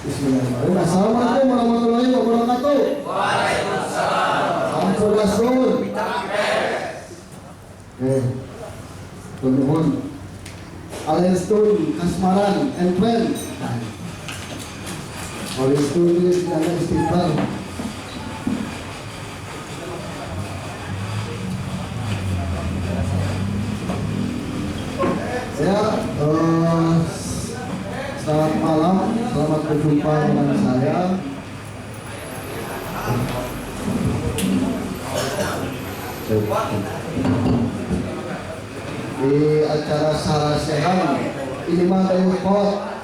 Bismillahirrahmanirrahim. Assalamualaikum warahmatullahi wabarakatuh. Waalaikumsalam. Sampurasun. Teman-teman, Alestun, Kasmaran, and friends. Alestun ini tidak istighfar. Selamat malam, selamat berjumpa dengan saya. Di acara Sarasehan ini mah dari pot.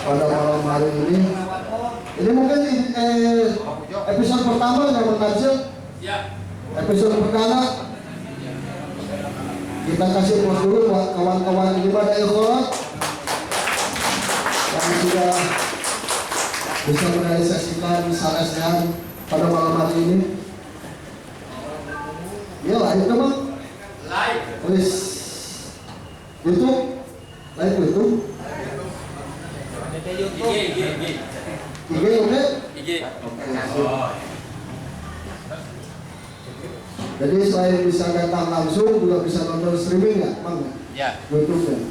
Pada malam hari ini mungkin episode pertama yang berhasil. Episode pertama kita kasih pos dulu buat kawan-kawan ibadah ikhwan yang sudah bisa merealisasikan Sarasehan pada malam hari ini. Ya live teman. Live. Tulis YouTube. Live YouTube. IG oke? IG. Jadi selain bisa datang langsung juga bisa nonton streaming ya, Bang? Ya. YouTube-nya.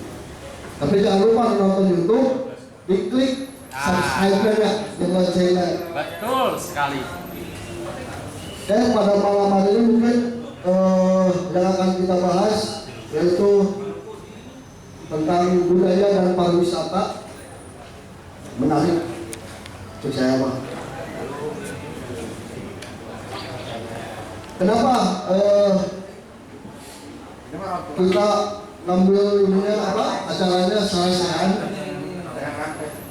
Tapi jangan lupa nonton YouTube, diklik subscribe-nya ya, channel saya. Betul sekali. Pada malam hari ini mungkin yang akan kita bahas yaitu tentang budaya dan pariwisata. Menarik, percaya Bang. Kenapa kita ngambil ininya acaranya Sarasehan,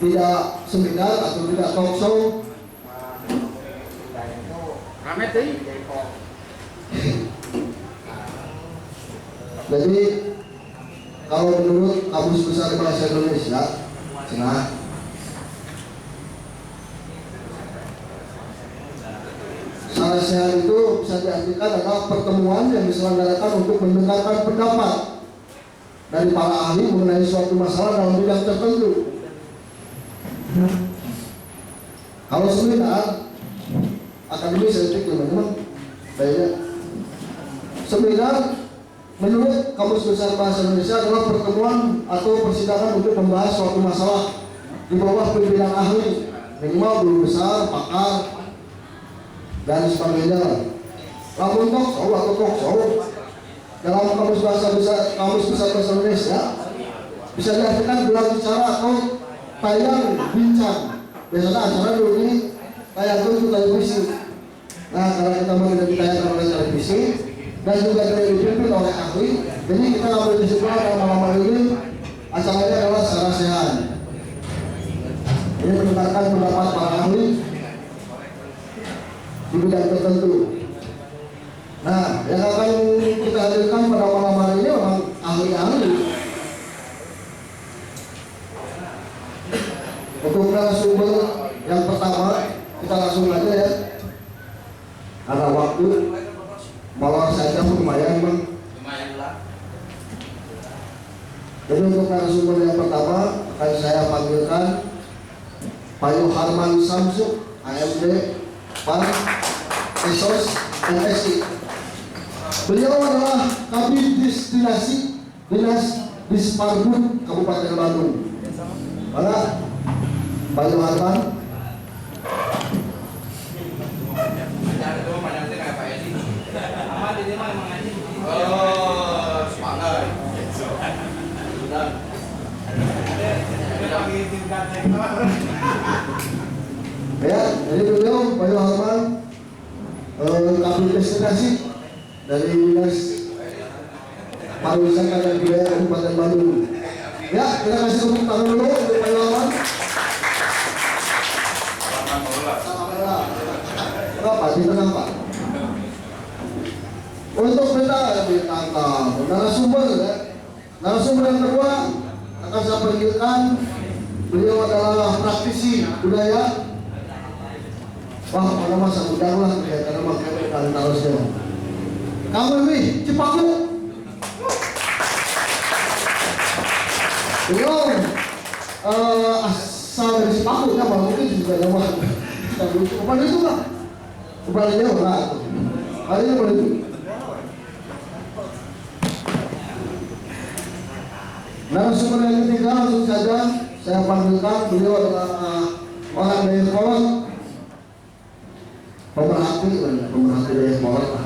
tidak seminar atau tidak talk show? Rame tuh. Jadi kalau menurut Kamus Besar Bahasa Indonesia, Sarasehan itu bisa diartikan adalah pertemuan yang diselenggarakan untuk mendengarkan pendapat dari para ahli mengenai suatu masalah dalam bidang tertentu. Kalau seminar, akademis etik teman-teman, seminar menurut Kamus Besar Bahasa Indonesia adalah pertemuan atau persidangan untuk membahas suatu masalah di bawah pimpinan ahli, minimal guru besar, pakar, dan sebagainya. Lamun talk show atau talk show dalam Kamus Besar Bahasa Indonesia bisa diartikan gelar bicara atau tayang bincang. Biasanya acara dulu ini tayang itu televisi. Nah, karena kita mau ditayangkan oleh televisi dan juga dipimpin oleh ahli, jadi kita ambil kesimpulan dalam malam hari ini acaranya adalah Sarasehan. Ini mendengarkan pendapat para ahli di bidang tertentu. Nah, yang akan kita hadirkan pada malam hari ini memang ahli-ahli. Untuk narasumber yang pertama, kita langsung aja ya. Karena waktu molor saja lumayan Bang. Lumayan lah. Jadi untuk narasumber yang pertama akan saya panggilkan Pak Yoharman Samsuk, AMD, Pak Esos, MSI. Beliau adalah Kabid Destinasi Dinas Disparbud Kabupaten Bandung. Mana Pak Yoharman? Oh, semangat. Ya, jadi beliau Pak Yoharman Kabin Destinasi dari Dinas Pariwisata dan Budaya Kabupaten Bandung. Ya, kita kasih tepuk tangan dulu untuk Pak Yoharman. Berapa? Di tengah Pak. Untuk bintang narasumber ya. Narasumber yang kedua akan saya perkenalkan, beliau adalah praktisi budaya. Wah, mana masa udang lah ya, karena makanya kalian tahu saya. Kamu ini Cipaku. Beliau asal dari Cipaku ya, mungkin juga Jawa. Kembali itu lah. Kembali Jawa lah. Hari ini boleh itu. Narasumber yang ketiga langsung saja saya panggilkan, beliau adalah orang dari Kolot, pemerhati dari Kolot,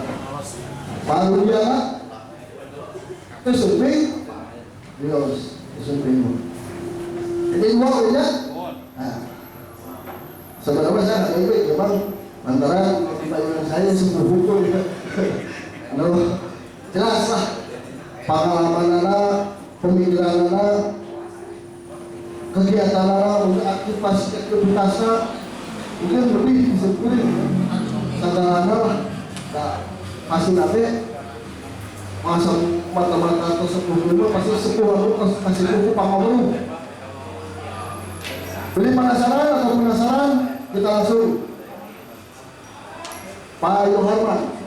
Pak Rudiana, Kesumping, beliau Kesumping. Jadi dua ya. Nah, sebenarnya saya nggak ikut, memang antara pertanyaan saya sebuah hukum, jelas lah pengalaman anak. Pemikiran anak, kegiatan anak, untuk aktivitasnya mungkin lebih disebutkan segala anak hasil nanti masa mata-mata atau sepuh pasti sepuh aku kasih buku panggung. Beli penasaran, kita langsung Pak Yoharman.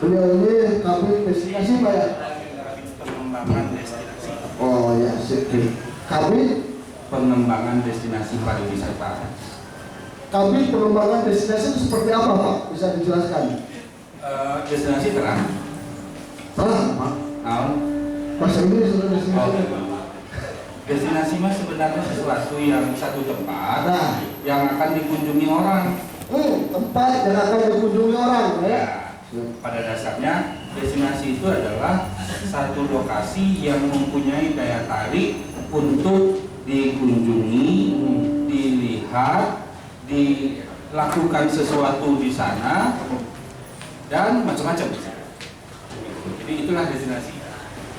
Beliau ini Kabin Destinasi Pak ya? Pengembangan destinasi. Oh ya, sip. Kabin Pengembangan destinasi pariwisata. Kabin pengembangan destinasi itu seperti apa Pak? Bisa dijelaskan? Destinasi terang. Pak? Tahun. Bahasa Inggris sudah destinasi. Destinasi mah sebenarnya sesuatu yang satu tempat yang akan dikunjungi orang. Tempat yang akan dikunjungi orang ya. Pada dasarnya destinasi itu adalah satu lokasi yang mempunyai daya tarik untuk dikunjungi, dilihat, dilakukan sesuatu di sana dan macam-macam. Jadi itulah destinasi.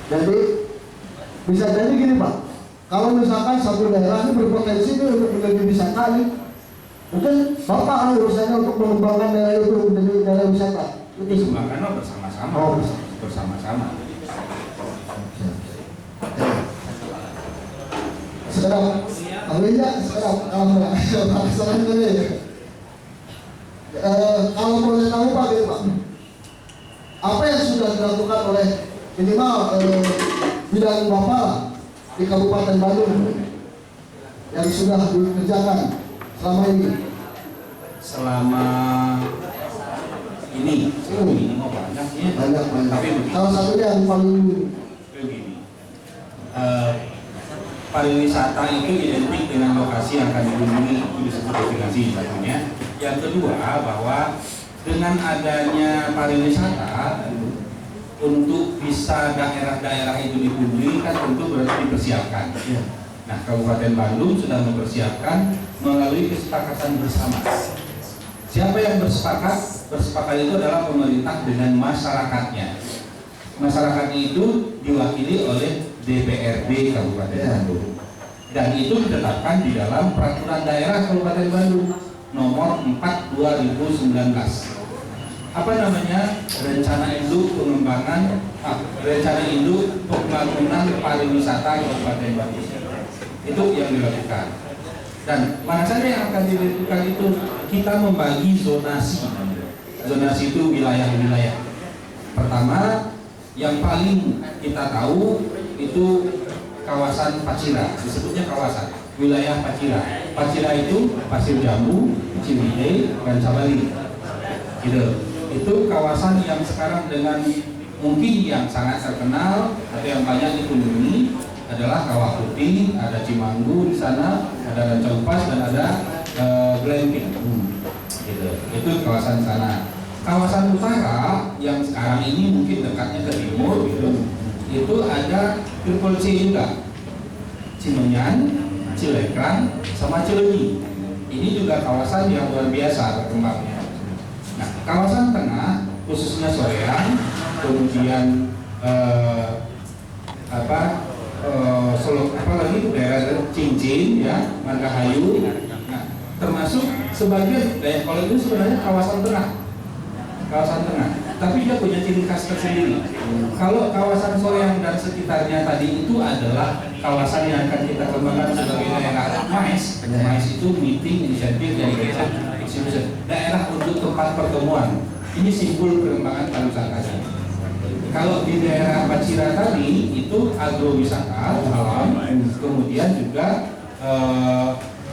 Jadi bisa jadi gini Pak, kalau misalkan satu daerah ini berpotensi ini untuk menjadi wisata nih, mungkin Bapak urusannya untuk mengembangkan daerah itu menjadi daerah wisata. Dikembangkan bersama-sama. Bersama-sama. Sekarang, kalau boleh tahu Pak, Pak, apa yang sudah dilakukan oleh minimal bidang Bapak di Kabupaten Bandung yang sudah dikerjakan selama ini? Selama ini mau banyak ya. Banyak. Tapi begini. Salah satunya yang paling Begini. Pariwisata itu identik dengan lokasi yang akan dikunjungi, itu disebut destinasi satunya. Yang kedua, bahwa dengan adanya pariwisata untuk bisa daerah-daerah itu dikunjungi kan tentu berarti dipersiapkan. Nah, Kabupaten Bandung sudah mempersiapkan melalui kesepakatan bersama. Siapa yang bersepakat? Bersepakat itu adalah pemerintah dengan masyarakatnya. Masyarakatnya itu diwakili oleh DPRD Kabupaten Bandung. Dan itu ditetapkan di dalam Peraturan Daerah Kabupaten Bandung nomor 4 2019. Apa namanya? Rencana Induk Pengembangan Rencana Induk Pembangunan Pariwisata Kabupaten Bandung. Itu yang dilakukan. Dan mana saja yang akan dilakukan itu kita membagi zonasi. Zonasi itu wilayah-wilayah. Pertama, yang paling kita tahu itu kawasan Pacira, disebutnya kawasan wilayah Pacira. Pacira itu Pasir Jambu, Ciwidey, dan Sabali. Gitu. Itu kawasan yang sekarang dengan mungkin yang sangat terkenal atau yang banyak dikunjungi adalah Kawah Putih, ada Cimanggu di sana, ada Rancaupas dan ada Glamping. Gitu. Itu kawasan sana. Kawasan utara yang sekarang ini mungkin dekatnya ke timur gitu, itu ada Triple C juga. Cimenyan, Cilekrang, sama Cileunyi. Ini juga kawasan yang luar biasa berkembangnya. Nah, kawasan tengah khususnya Soreang, kemudian lagi itu daerah Cincin ya, Margahayu. Nah, termasuk sebagian Dayakolot itu sebenarnya kawasan tengah. Tapi dia punya ciri khas tersendiri. Kalau kawasan Soreang dan sekitarnya tadi itu adalah kawasan yang akan kita kembangkan sebagai daerah MAIS. MAIS itu Meeting Initiative Delegation Exhibition, daerah untuk tempat pertemuan. Ini simbol pengembangan pariwisata. Kalau di daerah Pacira tadi itu agrowisata, alam, kemudian juga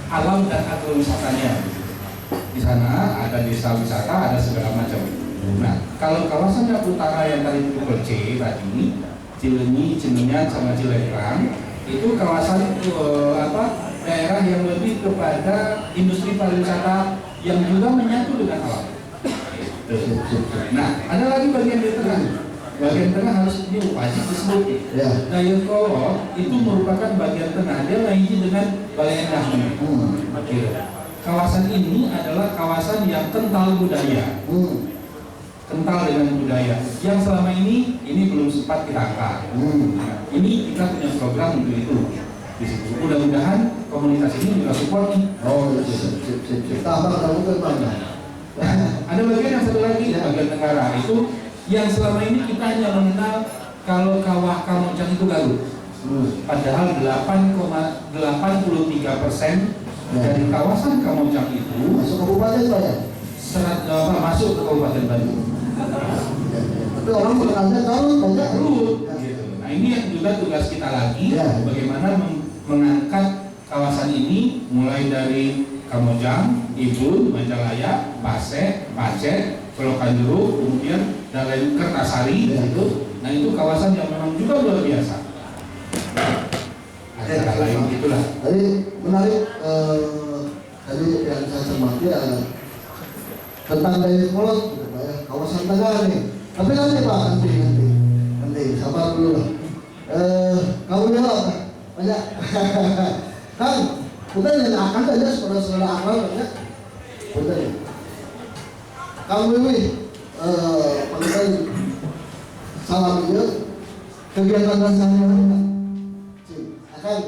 alam dan agrowisatanya. Di sana ada desa wisata, ada segala macam. Nah, kalau kawasan yang utara yang tadi Triple C tadi, Cileunyi, Cimenyan, sama Cilekrang, itu kawasan daerah yang lebih kepada industri pariwisata yang juga menyatu dengan alam. Nah, ada lagi bagian di tengah. Bagian tengah harus wajib disebut. Dayakolot itu merupakan bagian tengah. Dia main dengan Balai Endah. Kawasan ini adalah kawasan yang kental budaya. Kental dengan budaya yang selama ini belum sempat kita angkat. Ini kita punya program untuk itu. Di situ mudah-mudahan komunitas ini juga support nih. Ada bagian yang satu lagi, bagian tenggara itu yang selama ini kita hanya mengenal kalau kawah Kamojang itu Garut. Padahal 8,83% dari kawasan Kamojang itu masuk kabupaten Pak ya? Masuk ke Kabupaten Bandung. Tapi orang mengenalnya Garut banyak. Nah, ini yang juga tugas kita lagi, bagaimana mengangkat kawasan ini mulai dari Kamojang, Ibun, Majalaya, Pasek, Pacet, Colokan Jeruk, kemudian dan lain Kertasari gitu. Nah, itu kawasan yang memang juga luar biasa. Antara lain itulah. Tadi menarik tadi yang saya cermati tentang Dayakolot gitu, ya, kawasan tengah nih. Tapi nanti Pak, nanti sabar dulu lah. Kamu jawab banyak. Kan kita yang akan saja saudara-saudara akal banyak. Betul. Kamu ini panggilan salam dia kegiatan rasanya akan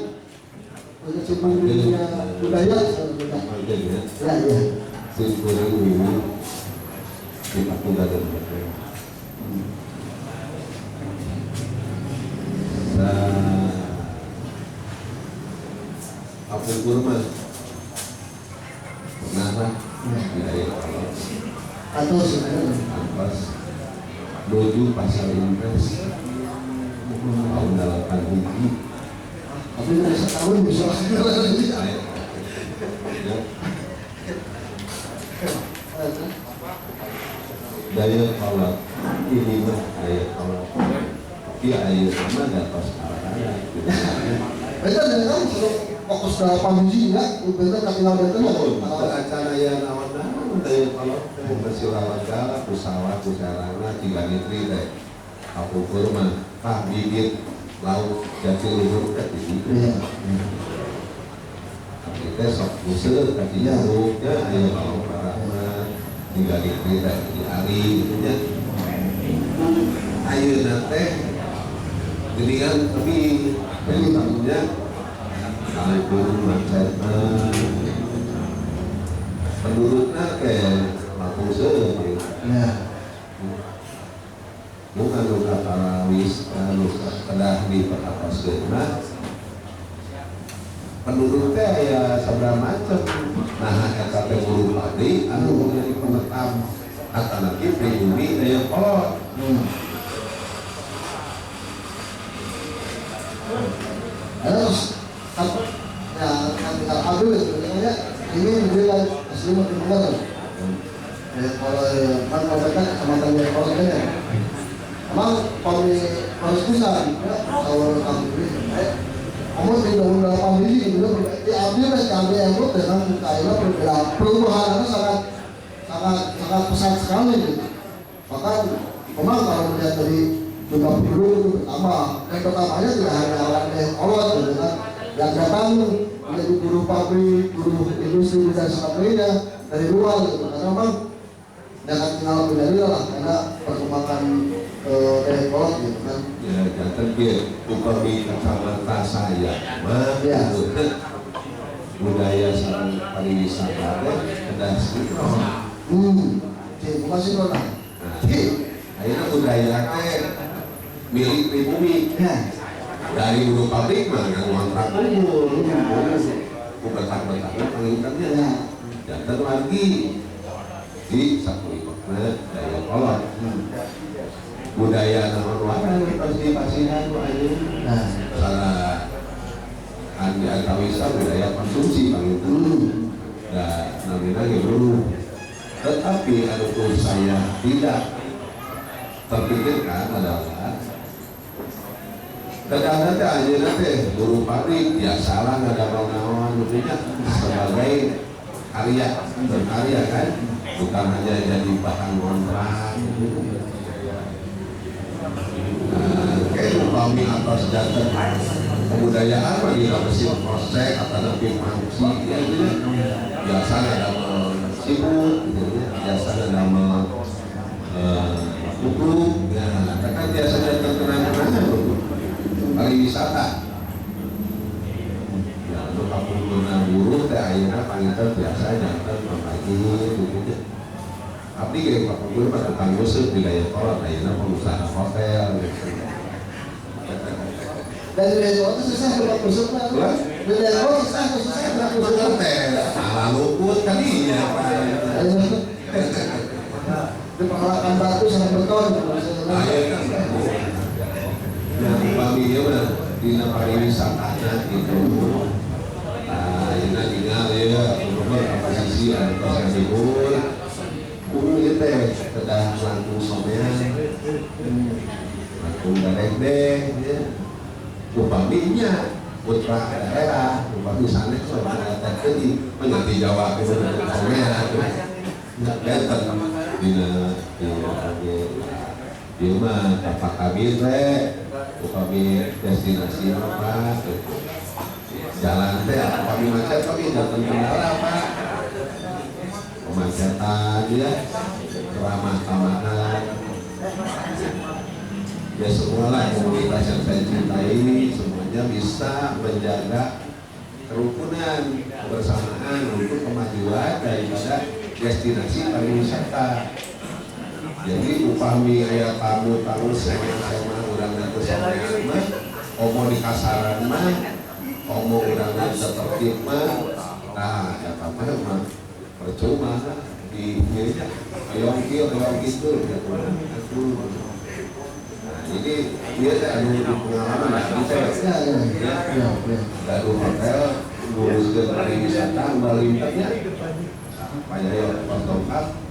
berkecimpung dunia budaya ya. Kurang ini kita tunda dan apa kurma pernah di Dayakolot Atau sebenarnya pas menuju pasar Impres tahun 8 ini. tapi dari setahun bisa Dayakolot ini mah Dayakolot tapi air sama dapat sekarang beda dengan fokus dalam pamiji ya beda katingal beda acara yang awan Dayakolot bersirawat pesawat pusarana 3 litri teh aku kurma Pak bibit laut jati luhur ke sini kita sok busur kaki jauhnya ayo kalau parahna 3 litri teh di hari gitu ya ayo nate geningan tapi tamunya alipun macetna penduduknya kayak Lampung seueur bukan luka tarawis luka kedah di perapaskeunna penduduk teh aya sabaraha macam nah eta teh buru padi anu jadi penetam atana kieu pribumi Dayakolot terus apa ya kapital abdul sebenarnya ini menjadi asli makin kalau mereka kecamatan Dayakolot ya emang harus besar awal kami kamu tidak undang pamili gitu diambil dengan kayaknya perubahannya sangat pesat sekali gitu bahkan memang kalau melihat dari jumlah penduduk itu pertamanya tidak hanya orang Dayakolot gitu kan yang datang menjadi buruh pabrik, buruh industri dan sebagainya dari luar gitu. Karena memang jangan tinggal kendali lah karena perkembangan teknologi gitu kan. Ya, jangan dia upami kacamata saya, Ya. budaya sarang pariwisata sudah sinkron. Bukan sih Nona. Akhirnya budaya milik pribumi. Ya. Dari buruh pabrik mah yang kontrak betak-betak penginginannya Ya. jangan lagi di satu ikutnya daya kolot budaya namun warna pasti pasihan Nah. salah andi antawisa budaya konsumsi paling itu dan namanya dulu tetapi ada saya tidak terpikirkan adalah kadang-kadang aja nanti buruh pabrik ya salah nggak ada naon maksudnya sebagai berkarya kan bukan hanya jadi bahan kontrak kayak upami atas jatuh kebudayaan bagi mesin proses atau lebih fungsi biasa ada sibuk biasa ada kupluk ya karena biasanya terkenal-kenal pariwisata ya untuk pengguna buruh teh akhirnya panggil biasa jantan pagi gitu tapi kayak pak pengguna pada tukang Yusuf di daya kolot akhirnya pengusaha hotel gitu Dari Desa itu susah buat busuk lah. Dari Desa susah buat busuk teh malah luput kalinya Di pengalaman batu sama beton. yang umpaminya mah dina pariwisatanya gitu. Nah, ini tinggal ya, nomor apa sisi ada pasang libur. Kudu teh kedah langkung somean. Langkung gareng ya. Umpaminya putra daerah, umpami sanes sama tadi mengerti Jawa itu somean. Enggak benten dina dia mah apa kabin upami destinasi apa jalan teh upami macet tapi datang kendala pak kemacetan ya keramah-tamahan ya semualah komunitas yang saya cintai semuanya bisa menjaga kerukunan kebersamaan untuk kemajuan daripada destinasi pariwisata. Jadi upami ayat tamu sema urang nanti sorean mah, omo di kasaran mah, omo urang nanti tertib mah, nah ya apa mah percuma di dirinya, ayong gitu, gitu. Nah ini dia ada pengalaman bisa ya, baru hotel, nguruskan pariwisata, balimnya, banyak yang pas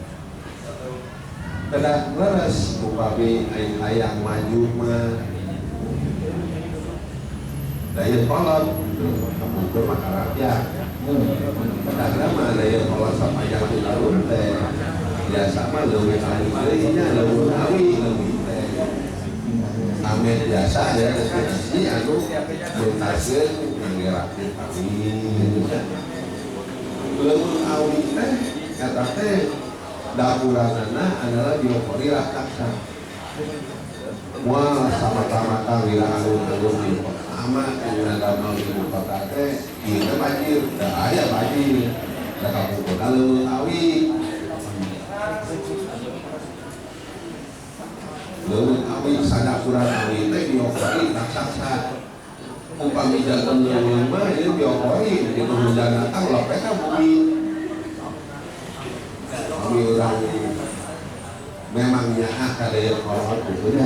kedah leres upami ayang maju mah daya kolot kamu maka rakyat kedah mah daya kolot sama yang dilarun teh biasa mah leuwih ahli-ahlinya leuwih awi teh amet biasa ya destinasi anu muntaskeun nggerakkeun kami leuwih awi teh kata teh dapuranana adalah biopori raksasa. Wah sama-sama wira agung-agung di pertama dengan damel ibu kota teh kita banjir, dah ada banjir, dah kampung kota leuweung awi, leuweung awi sadapuran awi teh biopori raksasa. Umpami jantan leuweung mah ieu biopori di hujan datang lopetna bumi. Kami orang memangnya ada yang kolot itu ya.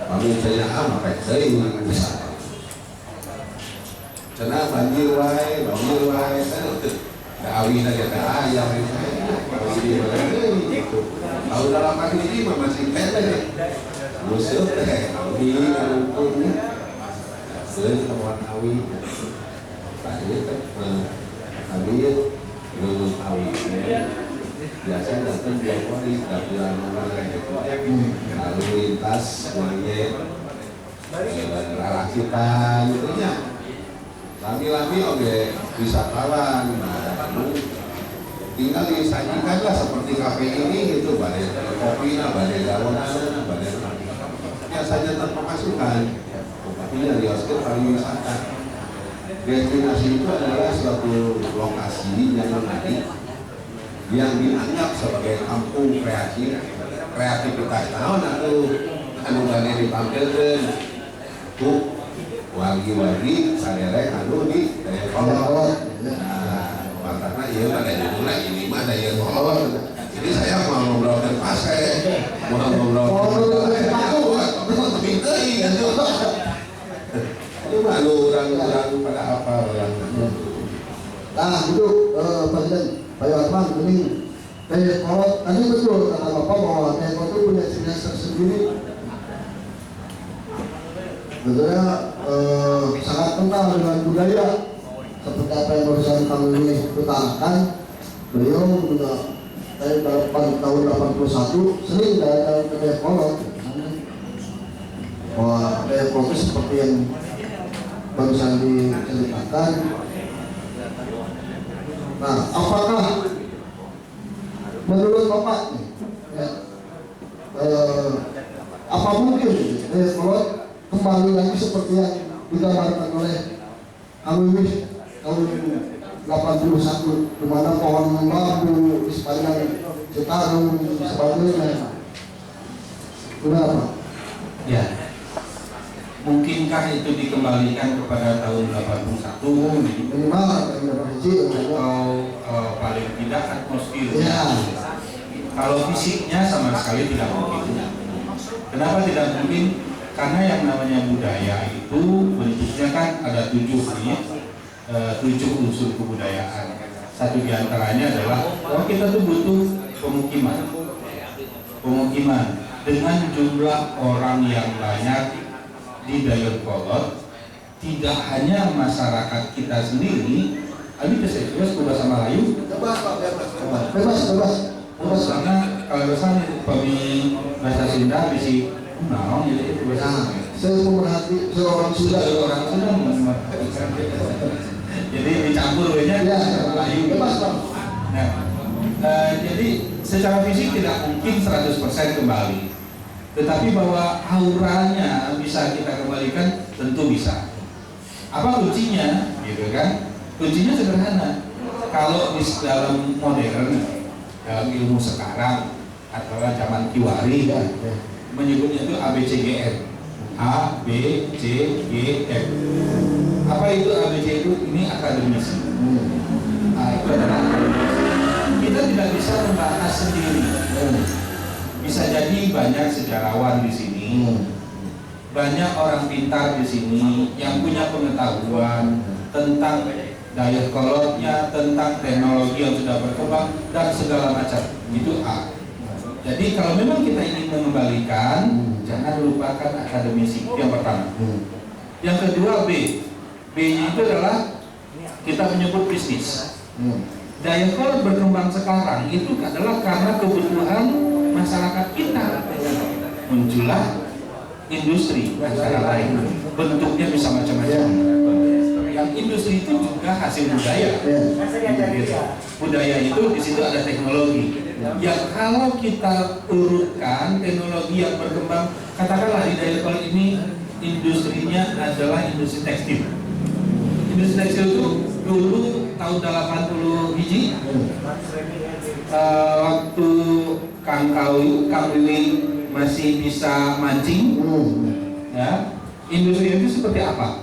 Kami saya sampai saya cenah banjir wae da awi na kita ayam itu. Tahu dalam kali ini mah masih tele. Musuh teh awi rukun. Seueur kawan awi. Tadi teh kami leuweung awi biasa datang biopori dapuran lalu lintas monyet lalakitan gitu nya lami-lami oke wisatawan. Nah, tinggal disajikanlah seperti kafe ini gitu, badai kopi, badai daronan, badai biasanya tanpa masukan. Tapi di Oscar pariwisata. Destinasi itu adalah suatu lokasi yang menarik, yang dianggap sebagai kampung kreativitas. Nah, anu bade ditampilkeun tuh wagi-wagi saderek anu di daya kolot. Nah, wartana ieu mah daya mulai ini mah daya kolot. Jadi saya mau ngobrol ke pasar, mau ngobrol ke tapi teuing gitu. Itu malu orang-orang pada apa orang. Nah, itu Presiden Pak Yatman ini daya kolot. Tadi betul kata Bapak bahwa daya kolot itu punya ciri khas tersendiri. Sebetulnya sangat kental dengan budaya seperti apa yang barusan kami ini utarakan. Beliau juga dari tahun 81 sering dalam daya kolot. Wah, daya kolot seperti yang barusan diceritakan. Nah, apakah menurut Bapak ya, apa mungkin daya kolot kembali lagi seperti yang digambarkan oleh Awiwis tahun 81, di mana pohon bambu di sepanjang Citarum sebagainya. Kenapa? Ya, mungkinkah itu dikembalikan kepada tahun 81 Minimal atau paling tidak atmosfernya? ya. Kalau fisiknya sama sekali tidak mungkin. Kenapa tidak mungkin? Karena yang namanya budaya itu bentuknya kan ada 7 unsur kebudayaan. Satu diantaranya adalah bahwa kita tuh butuh pemukiman dengan jumlah orang yang banyak di Dayakolot. Tidak hanya masyarakat kita sendiri, ini bisa bahasa Melayu. Bebas. Karena kalau misalnya bahasa Sunda bisa nah, itu bahasa. Saya memerhati seorang Sunda. Jadi dicampur banyak Ya, Melayu. bebas Pak. Nah, jadi secara fisik tidak mungkin 100% kembali. Tetapi bahwa auranya bisa kita kembalikan, tentu bisa. Apa kuncinya? Gitu kan? Kuncinya sederhana. Kalau di dalam modern, dalam ilmu sekarang atau zaman Kiwari, menyebutnya itu ABCGM. A, B, C, G, M. Apa itu ABC itu? Ini akademisi. Itu adalah kita tidak bisa membahas sendiri. Bisa jadi banyak sejarawan di sini, banyak orang pintar di sini yang punya pengetahuan tentang Dayakolotnya, tentang teknologi yang sudah berkembang dan segala macam. Itu A. Jadi kalau memang kita ingin mengembalikan, jangan lupakan akademisi, yang pertama. Yang kedua B. B-nya itu adalah kita menyebut bisnis. Dayakolot berkembang sekarang itu adalah karena kebutuhan masyarakat kita. Muncullah industri antara lain. Bentuknya bisa macam-macam. Yang industri itu juga hasil budaya. Budaya itu di situ ada teknologi. Ya kalau kita urutkan teknologi yang berkembang, katakanlah di Dayakolot ini industrinya adalah industri tekstil. Industri tekstil itu dulu tahun 80 biji, waktu Kang Wiwi masih bisa mancing, ya industri itu seperti apa?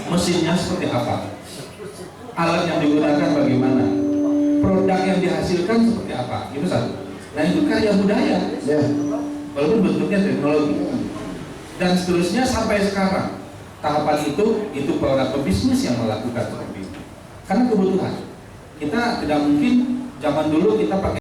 Mesinnya seperti apa? Alat yang digunakan bagaimana? Produk yang dihasilkan seperti apa? Itu satu. Nah itu karya budaya, walaupun bentuknya teknologi. Dan seterusnya sampai sekarang tahapan itu para pebisnis yang melakukan seperti itu. Karena kebutuhan. Kita tidak mungkin zaman dulu kita pakai